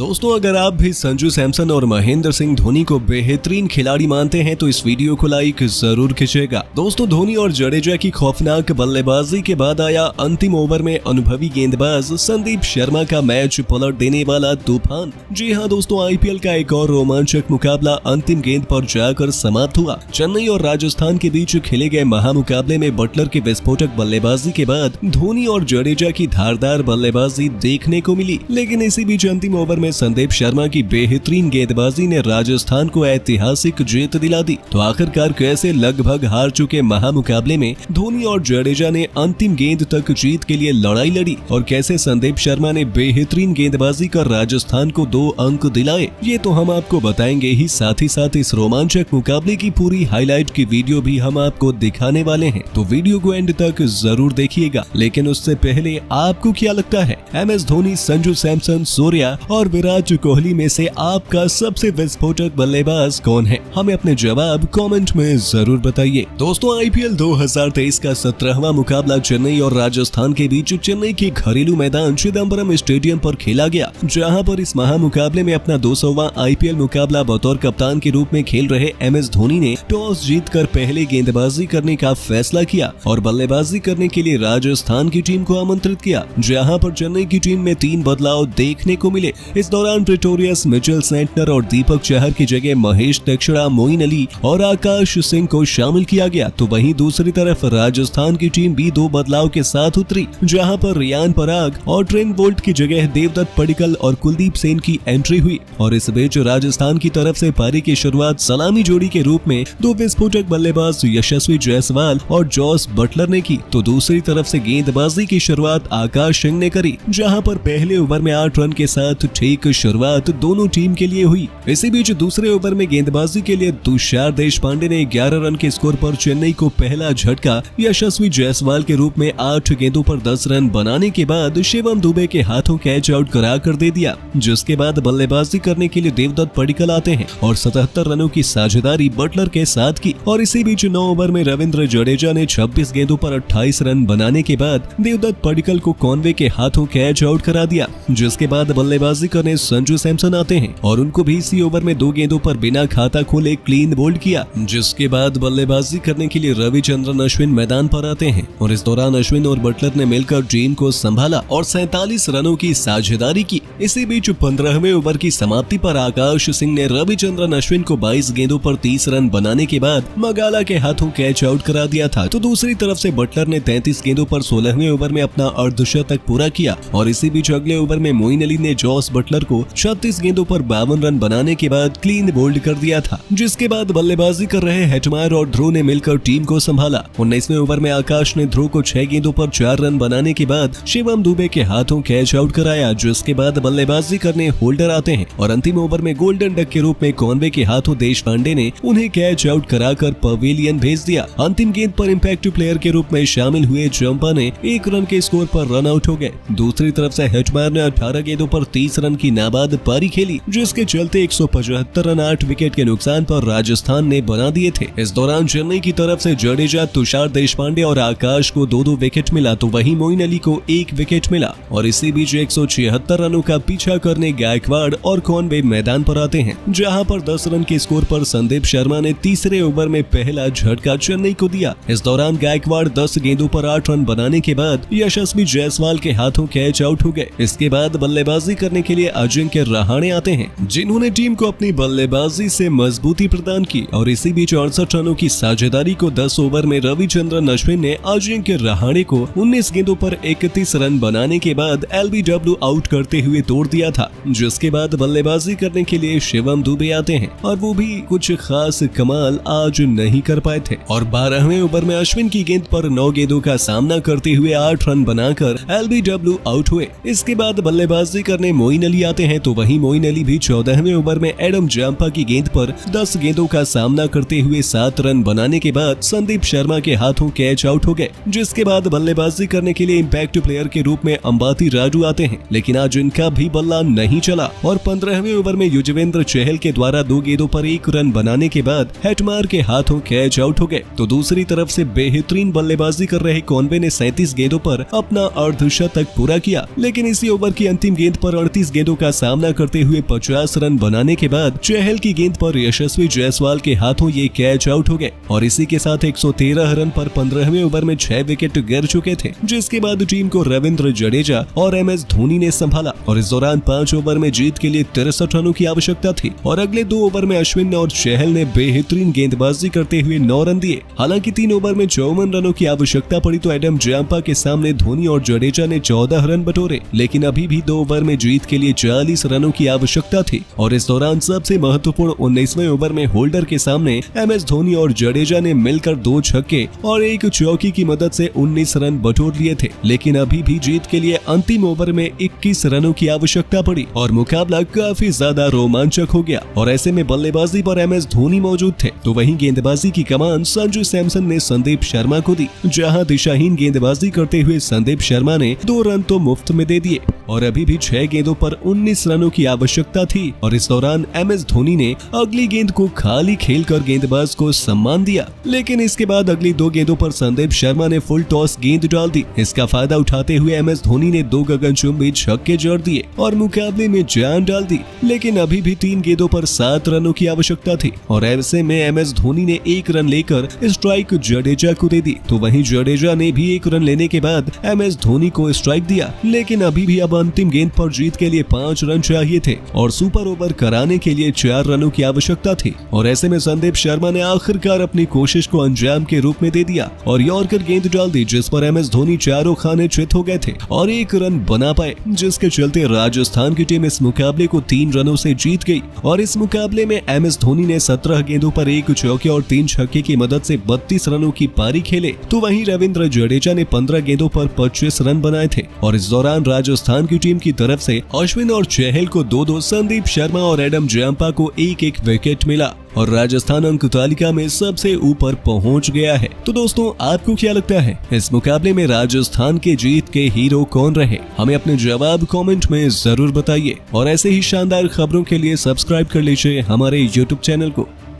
दोस्तों अगर आप भी संजू सैमसन और महेंद्र सिंह धोनी को बेहतरीन खिलाड़ी मानते हैं तो इस वीडियो को लाइक जरूर खींचेगा। दोस्तों धोनी और जडेजा की खौफनाक बल्लेबाजी के बाद आया अंतिम ओवर में अनुभवी गेंदबाज संदीप शर्मा का मैच पलट देने वाला तूफान। जी हां दोस्तों, आईपीएल का एक और रोमांचक मुकाबला अंतिम गेंद पर जाकर समाप्त हुआ। चेन्नई और राजस्थान के बीच खेले गए महामुकाबले में बटलर की विस्फोटक बल्लेबाजी के बाद धोनी और जडेजा की धारदार बल्लेबाजी देखने को मिली, लेकिन इसी बीच अंतिम ओवर में संदीप शर्मा की बेहतरीन गेंदबाजी ने राजस्थान को ऐतिहासिक जीत दिला दी। तो आखिरकार कैसे लगभग हार चुके महामुकाबले में धोनी और जडेजा ने अंतिम गेंद तक जीत के लिए लड़ाई लड़ी और कैसे संदीप शर्मा ने बेहतरीन गेंदबाजी कर राजस्थान को 2 अंक दिलाए, ये तो हम आपको बताएंगे ही। साथ ही साथ इस रोमांचक मुकाबले की पूरी हाईलाइट की वीडियो भी हम आपको दिखाने वाले हैं, तो वीडियो को एंड तक जरूर देखिएगा। लेकिन उससे पहले आपको क्या लगता है, एमएस धोनी, संजू सैमसन, सूर्या और विराट कोहली में से आपका सबसे विस्फोटक बल्लेबाज कौन है? हमें अपने जवाब कमेंट में जरूर बताइए। दोस्तों आईपीएल 2023 का 17वां मुकाबला चेन्नई और राजस्थान के बीच चेन्नई के घरेलू मैदान चिदम्बरम स्टेडियम पर खेला गया, जहां पर इस महामुकाबले में अपना 200वां आईपीएल मुकाबला बतौर कप्तान के रूप में खेल रहे एमएस धोनी ने टॉस जीतकर पहले गेंदबाजी करने का फैसला किया और बल्लेबाजी करने के लिए राजस्थान की टीम को आमंत्रित किया, जहां पर चेन्नई की टीम में 3 बदलाव देखने को मिले। इस दौरान प्रेटोरियस, मिचेल सेंटनर और दीपक चहर की जगह महेश दीक्षित, मोइन अली और आकाश सिंह को शामिल किया गया। तो वहीं दूसरी तरफ राजस्थान की टीम भी 2 बदलाव के साथ उतरी, जहां पर रियान पराग और ट्रेंट बोल्ट की जगह देवदत्त पडिक्कल और कुलदीप सेन की एंट्री हुई। और इस बीच राजस्थान की तरफ से पारी की शुरुआत सलामी जोड़ी के रूप में 2 विस्फोटक बल्लेबाज यशस्वी जायसवाल और जॉस बटलर ने की, तो दूसरी तरफ से गेंदबाजी की शुरुआत आकाश सिंह ने करी, जहां पर पहले ओवर में 8 रन के साथ ठीक शुरुआत दोनों टीम के लिए हुई। इसी बीच दूसरे ओवर में गेंदबाजी के लिए तुषार देशपांडे ने 11 रन के स्कोर पर चेन्नई को पहला झटका यशस्वी जायसवाल के रूप में 8 गेंदों पर 10 रन बनाने के बाद शिवम दुबे के हाथों कैच आउट कराकर दे दिया, जिसके बाद बल्लेबाजी करने के लिए देवदत्त पडिक्कल आते हैं और 77 रनों की साझेदारी बटलर के साथ की। और इसी बीच 9 ओवर में रविंद्र जडेजा ने 26 गेंदों पर 28 रन बनाने के बाद देवदत्त पडिक्कल को कॉनवे के हाथों कैच आउट करा दिया, जिसके बाद बल्लेबाजी करने संजू सैमसन आते हैं और उनको भी इसी ओवर में 2 गेंदों पर बिना खाता खोले क्लीन बोल्ड किया, जिसके बाद बल्लेबाजी करने के लिए रविचंद्रन अश्विन मैदान पर आते हैं और इस दौरान अश्विन और बटलर ने मिलकर टीम को संभाला और 47 रनों की साझेदारी की। इसी बीच 15वें ओवर की समाप्ति पर आकाश सिंह ने रविचंद्रन अश्विन को 22 गेंदों पर 30 रन बनाने के बाद मगाला के हाथों कैच आउट करा दिया था। तो दूसरी तरफ से बटलर ने 33 गेंदों पर 16वें ओवर में अपना अर्धशतक पूरा किया और इसी बीच अगले ओवर में मोइन अली ने जॉस बटलर को 36 गेंदों पर 52 रन बनाने के बाद क्लीन बोल्ड कर दिया था, जिसके बाद बल्लेबाजी कर रहे हेटमायर और ध्रुव ने मिलकर टीम को संभाला। 19वें ओवर में आकाश ने ध्रुव को 6 गेंदों पर 4 रन बनाने के बाद शिवम दुबे के हाथों कैच आउट कराया, जिसके बाद बल्लेबाजी करने होल्डर आते हैं और अंतिम ओवर में गोल्डन डक के रूप में कॉनवे के हाथों देशपांडे ने उन्हें कैच आउट कराकर पवेलियन भेज दिया। अंतिम गेंद पर इम्पैक्ट प्लेयर के रूप में शामिल हुए जंपा ने 1 रन के स्कोर पर रन आउट हो गए। दूसरी तरफ से हेटमायर ने 18 गेंदों पर 30 रन की नाबाद पारी खेली, जिसके चलते 175 रन 8 विकेट के नुकसान पर राजस्थान ने बना दिए थे। इस दौरान चेन्नई की तरफ से जडेजा, तुषार देशपांडे और आकाश को 2-2 विकेट मिला, तो वहीं मोइन अली को 1 विकेट मिला। और इसी बीच 176 रनों का पीछा करने गायकवाड़ और कॉनवे मैदान पर आते हैं, जहां पर 10 रन के स्कोर पर संदीप शर्मा ने तीसरे ओवर में पहला झटका चेन्नई को दिया। इस दौरान गायकवाड़ 10 गेंदों पर 8 रन बनाने के बाद यशस्वी जायसवाल के हाथों कैच आउट हो गए। इसके बाद बल्लेबाजी करने के लिए अजिंक्य रहाणे आते हैं, जिन्होंने टीम को अपनी बल्लेबाजी से मजबूती प्रदान की और इसी बीच 68 रनों की साझेदारी को 10 ओवर में रविचंद्रन अश्विन ने अजिंक्य रहाणे को 19 गेंदों पर 31 रन बनाने के बाद एलबीडब्ल्यू आउट करते हुए तोड़ दिया था, जिसके बाद बल्लेबाजी करने के लिए शिवम दुबे आते हैं और वो भी कुछ खास कमाल आज नहीं कर पाए थे और 12वें ओवर में अश्विन की गेंद पर 9 गेंदों का सामना करते हुए 8 रन बनाकर एलबीडब्ल्यू आउट हुए। इसके बाद बल्लेबाजी करने मोइन अली आते हैं, तो वहीं मोइन अली भी 14वें ओवर में एडम जाम्पा की गेंद पर 10 गेंदों का सामना करते हुए 7 रन बनाने के बाद संदीप शर्मा के हाथों कैच आउट हो गए, जिसके बाद बल्लेबाजी करने के लिए इम्पैक्ट प्लेयर के रूप में अंबाती राजू आते हैं, लेकिन आज इनका भी बल्ला नहीं चला और 15वें ओवर में युजवेंद्र चहल के द्वारा 2 गेंदों पर 1 रन बनाने के बाद हेटमायर के हाथों कैच आउट हो गए। तो दूसरी तरफ से बेहतरीन बल्लेबाजी कर रहे कॉनवे ने 37 गेंदों पर अपना अर्धशतक पूरा किया, लेकिन इसी ओवर की अंतिम गेंद पर 38 गेंदों का सामना करते हुए 50 रन बनाने के बाद चहल की गेंद पर यशस्वी जायसवाल के हाथों ये कैच आउट हो गए और इसी के साथ 113 रन पर 15वें ओवर में 6 विकेट गिर चुके थे, जिसके बाद टीम को रविंद्र जडेजा और MS धोनी ने संभाला और इस दौरान 5 ओवर में जीत के लिए 63 रनों की आवश्यकता थी और अगले 2 ओवर में अश्विन और चहल ने बेहतरीन गेंदबाजी करते हुए 9 रन दिए। हालांकि 3 ओवर में 54 रनों की आवश्यकता पड़ी तो एडम जाम्पा के सामने धोनी और जडेजा ने 14 रन बटोरे, लेकिन अभी भी 2 ओवर में जीत के लिए 40 रनों की आवश्यकता थी और इस दौरान सबसे महत्वपूर्ण 19वें ओवर में होल्डर के सामने MS धोनी और जडेजा ने मिलकर 2 छक्के और 1 चौकी की मदद से 19 रन बटोर लिए थे, लेकिन अभी भी जीत के लिए अंतिम ओवर में 21 रनों की आवश्यकता पड़ी और मुकाबला काफी ज्यादा रोमांचक हो गया और ऐसे में बल्लेबाजी पर MS धोनी मौजूद थे तो वहीं गेंदबाजी की कमान संजू सैमसन ने संदीप शर्मा को दी, जहां दिशाहीन गेंदबाजी करते हुए संदीप शर्मा ने 2 रन तो मुफ्त में दे दिए और अभी भी 6 गेंदों पर 19 रनों की आवश्यकता थी और इस दौरान MS धोनी ने अगली गेंद को खाली खेलकर गेंदबाज को सम्मान दिया, लेकिन इसके बाद अगली 2 गेंदों पर संदीप शर्मा ने फुल टॉस गेंद डाल दी। इसका फायदा उठाते हुए MS धोनी ने 2 गगनचुंबी छक्के जड़ दिए और मुकाबले में जान डाल दी, लेकिन अभी भी 3 गेंदों पर 7 रनों की आवश्यकता थी और ऐसे में MS धोनी ने 1 रन लेकर स्ट्राइक जडेजा को दे दी तो वहीं जडेजा ने भी 1 रन लेने के बाद MS धोनी को स्ट्राइक दिया, लेकिन अभी भी अब अंतिम गेंद पर जीत के लिए 5 रन चाहिए थे और सुपर ओवर कराने के लिए 4 रनों की आवश्यकता थी और ऐसे में संदीप शर्मा ने आखिरकार अपनी कोशिश को अंजाम के रूप में दे दिया और यॉर्कर गेंद डाल दी, जिस पर MS धोनी चारों खाने चित हो गए थे और 1 रन बना पाए, जिसके चलते राजस्थान की टीम इस मुकाबले को 3 रनों से जीत गई और इस मुकाबले में MS धोनी ने 17 गेंदों पर 1 चौके और 3 छक्के की मदद से 32 रनों की पारी खेले तो वहीं रविंद्र जडेजा ने 15 गेंदों पर 25 रन बनाए थे और इस दौरान राजस्थान की टीम की तरफ से अश्विन और चहल को 2-2, संदीप शर्मा और एडम जाम्पा को 1-1 विकेट मिला और राजस्थान अंक तालिका में सबसे ऊपर पहुंच गया है। तो दोस्तों, आपको क्या लगता है इस मुकाबले में राजस्थान के जीत के हीरो कौन रहे? हमें अपने जवाब कमेंट में जरूर बताइए और ऐसे ही शानदार खबरों के लिए सब्सक्राइब कर लीजिए हमारे YouTube चैनल को।